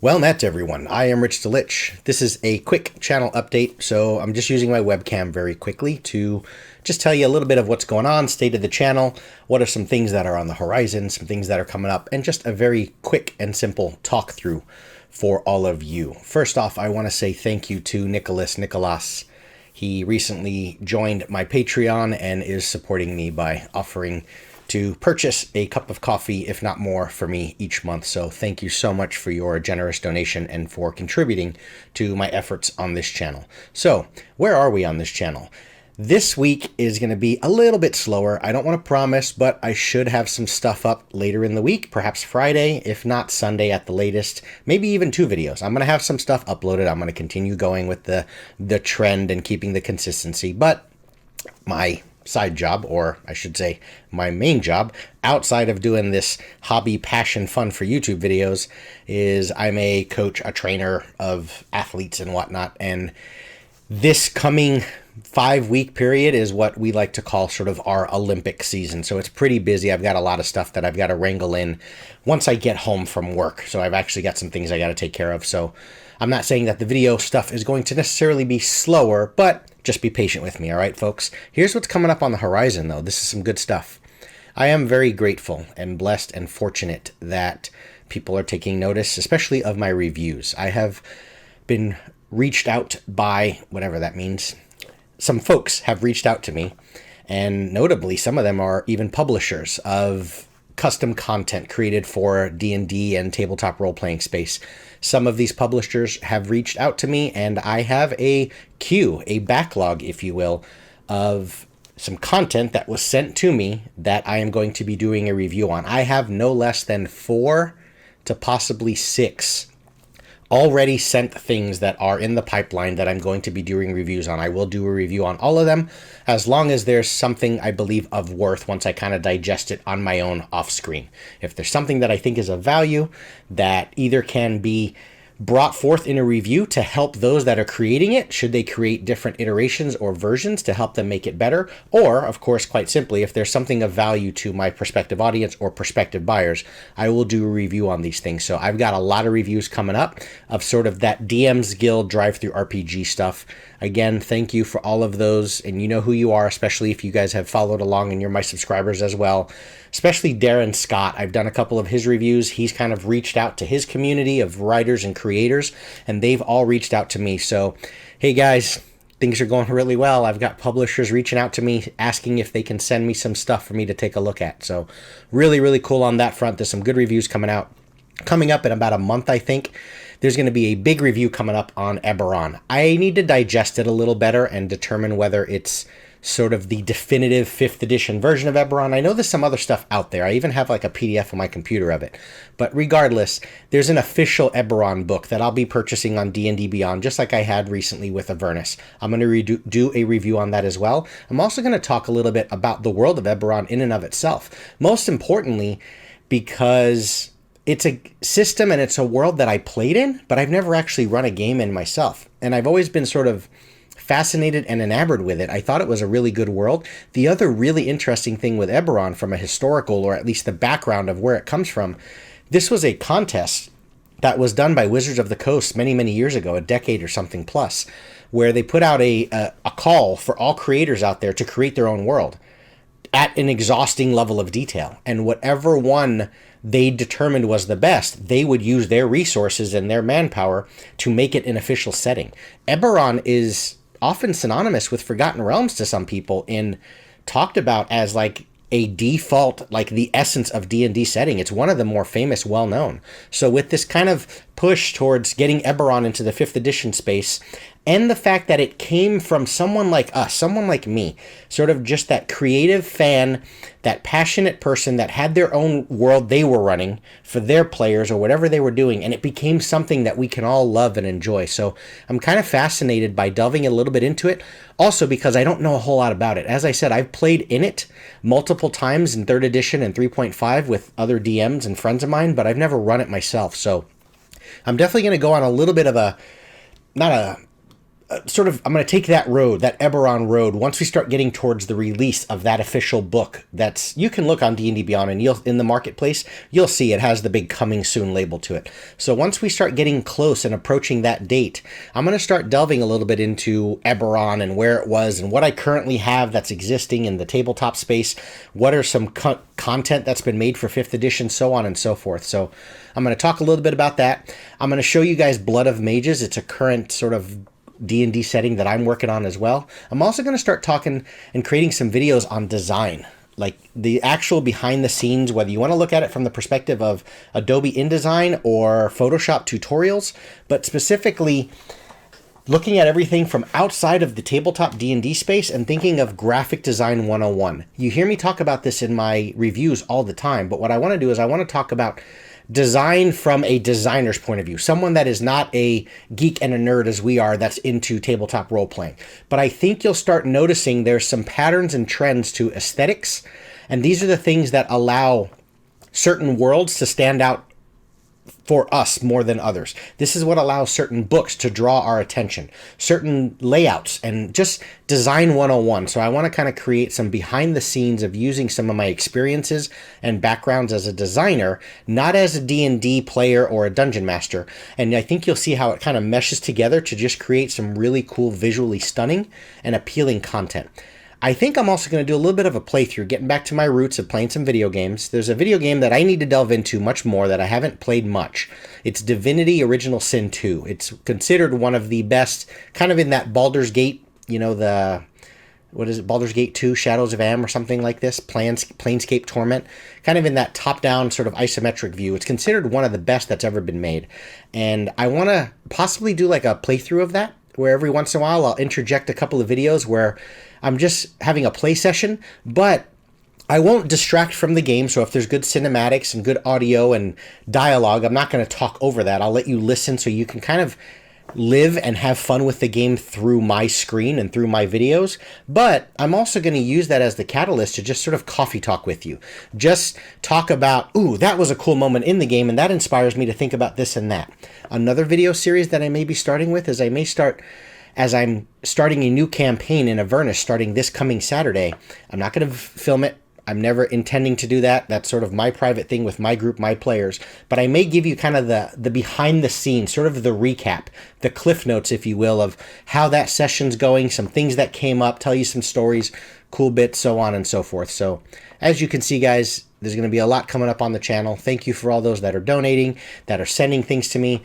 Well met, everyone. I am Rich the Lich. This is a quick channel update, so I'm just using my webcam very quickly to just tell you a little bit of what's going on, state of the channel, what are some things that are on the horizon, some things that are coming up, and just a very quick and simple talk through for all of you. First off, I want to say thank you to Nicholas. He recently joined my Patreon and is supporting me by offering to purchase a cup of coffee, if not more, for me each month. So thank you so much for your generous donation and for contributing to my efforts on this channel. So where are we on this channel? This week is going to be a little bit slower. I don't want to promise, but I should have some stuff up later in the week, perhaps Friday, if not Sunday at the latest, maybe even 2 videos. I'm going to have some stuff uploaded. I'm going to continue going with the trend and keeping the consistency, but my side job, or I should say my main job, outside of doing this hobby, passion, fun for YouTube videos, is I'm a coach, a trainer of athletes and whatnot. And this coming 5-week period is what we like to call sort of our Olympic season. So it's pretty busy. I've got a lot of stuff that I've got to wrangle in once I get home from work. So I've actually got some things I got to take care of. So I'm not saying that the video stuff is going to necessarily be slower, but just be patient with me, all right, folks? Here's what's coming up on the horizon, though. This is some good stuff. I am very grateful and blessed and fortunate that people are taking notice, especially of my reviews. I have been reached out by, whatever that means. Some folks have reached out to me, and notably, some of them are even publishers of custom content created for D&D and tabletop role-playing space. Some of these publishers have reached out to me, and I have a queue, a backlog, if you will, of some content that was sent to me that I am going to be doing a review on. I have no less than 4 to possibly 6 already sent things that are in the pipeline that I'm going to be doing reviews on. I will do a review on all of them as long as there's something I believe of worth once I kind of digest it on my own off screen. If there's something that I think is of value that either can be brought forth in a review to help those that are creating it, should they create different iterations or versions to help them make it better, or, of course, quite simply, if there's something of value to my prospective audience or prospective buyers, I will do a review on these things. So I've got a lot of reviews coming up of sort of that DM's Guild drive-through RPG stuff. Again, thank you for all of those, and you know who you are, especially if you guys have followed along and you're my subscribers as well. Especially Darren Scott. I've done a couple of his reviews. He's kind of reached out to his community of writers and creators, and they've all reached out to me. So, hey guys, things are going really well. I've got publishers reaching out to me, asking if they can send me some stuff for me to take a look at. So, really, really cool on that front. There's some good reviews coming out. Coming up in about a month, I think, there's going to be a big review coming up on Eberron. I need to digest it a little better and determine whether it's sort of the definitive 5th edition version of Eberron. I know there's some other stuff out there. I even have like a PDF on my computer of it. But regardless, there's an official Eberron book that I'll be purchasing on D&D Beyond, just like I had recently with Avernus. I'm going to do a review on that as well. I'm also going to talk a little bit about the world of Eberron in and of itself. Most importantly, because it's a system and it's a world that I played in, but I've never actually run a game in myself. And I've always been sort of fascinated and enamored with it. I thought it was a really good world. The other really interesting thing with Eberron, from a historical, or at least the background of where it comes from, this was a contest that was done by Wizards of the Coast many, many years ago, a decade or something plus, where they put out a call for all creators out there to create their own world at an exhausting level of detail. And whatever one they determined was the best, they would use their resources and their manpower to make it an official setting. Eberron is often synonymous with Forgotten Realms to some people, and talked about as like a default, like the essence of D&D setting. It's one of the more famous, well-known. So with this kind of push towards getting Eberron into the 5th edition space, and the fact that it came from someone like us, someone like me, sort of just that creative fan, that passionate person that had their own world they were running for their players or whatever they were doing, and it became something that we can all love and enjoy. So I'm kind of fascinated by delving a little bit into it, also because I don't know a whole lot about it. As I said, I've played in it multiple times in 3rd edition and 3.5 with other DMs and friends of mine, but I've never run it myself. So I'm definitely going to go on a little bit of a, not a I'm going to take that road, that Eberron road, once we start getting towards the release of that official book. You can look on D&D Beyond, and in the marketplace, you'll see it has the big coming soon label to it. So once we start getting close and approaching that date, I'm going to start delving a little bit into Eberron and where it was and what I currently have that's existing in the tabletop space. What are some content that's been made for 5th edition, so on and so forth. So I'm going to talk a little bit about that. I'm going to show you guys Blood of Mages. It's a current sort of D&D setting that I'm working on as well. I'm also going to start talking and creating some videos on design, like the actual behind the scenes, whether you want to look at it from the perspective of Adobe InDesign or Photoshop tutorials, but specifically looking at everything from outside of the tabletop D&D space and thinking of graphic design 101. You hear me talk about this in my reviews all the time, but what I want to do is I want to talk about design from a designer's point of view, someone that is not a geek and a nerd as we are that's into tabletop role playing. But I think you'll start noticing there's some patterns and trends to aesthetics, and these are the things that allow certain worlds to stand out for us more than others. This is what allows certain books to draw our attention, certain layouts, and just design 101. So I want to kind of create some behind the scenes of using some of my experiences and backgrounds as a designer, not as a D&D player or a dungeon master. And I think you'll see how it kind of meshes together to just create some really cool, visually stunning and appealing content. I think I'm also going to do a little bit of a playthrough, getting back to my roots of playing some video games. There's a video game that I need to delve into much more that I haven't played much. It's Divinity Original Sin 2. It's considered one of the best, kind of in that Baldur's Gate, what is it, Baldur's Gate 2, Shadows of Am or something like this, Planescape Torment, kind of in that top-down sort of isometric view. It's considered one of the best that's ever been made. And I want to possibly do like a playthrough of that, where every once in a while I'll interject a couple of videos where I'm just having a play session, but I won't distract from the game. So if there's good cinematics and good audio and dialogue, I'm not going to talk over that. I'll let you listen so you can kind of live and have fun with the game through my screen and through my videos. But I'm also going to use that as the catalyst to just sort of coffee talk with you. Just talk about, ooh, that was a cool moment in the game, and that inspires me to think about this and that. Another video series that I may be starting with is as I'm starting a new campaign in Avernus starting this coming Saturday. I'm not going to film it. I'm never intending to do that. That's sort of my private thing with my group, my players. But I may give you kind of the behind the scenes, sort of the recap, the cliff notes, if you will, of how that session's going, some things that came up, tell you some stories, cool bits, so on and so forth. So as you can see, guys, there's going to be a lot coming up on the channel. Thank you for all those that are donating, that are sending things to me.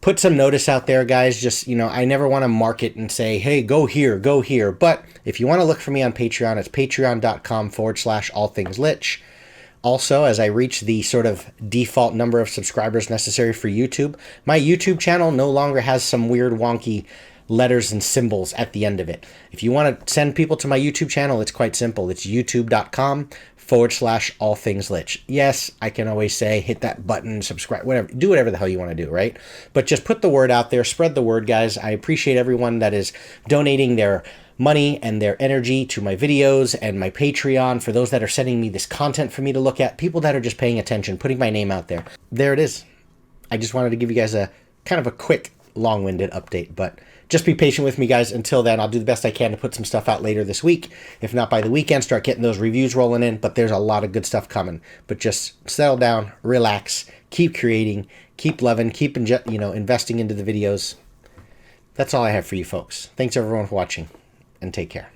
Put some notice out there, guys. Just, I never want to market and say, hey, go here, go here. But if you want to look for me on Patreon, it's patreon.com/allthingslich. Also, as I reach the sort of default number of subscribers necessary for YouTube, my YouTube channel no longer has some weird wonky letters and symbols at the end of it. If you want to send people to my YouTube channel, it's quite simple. It's youtube.com/allthingslich. Yes, I can always say, hit that button, subscribe, whatever, do whatever the hell you want to do, right? But just put the word out there, spread the word, guys. I appreciate everyone that is donating their money and their energy to my videos and my Patreon, for those that are sending me this content for me to look at, people that are just paying attention, putting my name out there. There it is. I just wanted to give you guys a kind of a quick, long-winded update, but just be patient with me, guys. Until then, I'll do the best I can to put some stuff out later this week. If not by the weekend, start getting those reviews rolling in, but there's a lot of good stuff coming. But just settle down, relax, keep creating, keep loving, keep investing into the videos. That's all I have for you folks. Thanks everyone for watching, and take care.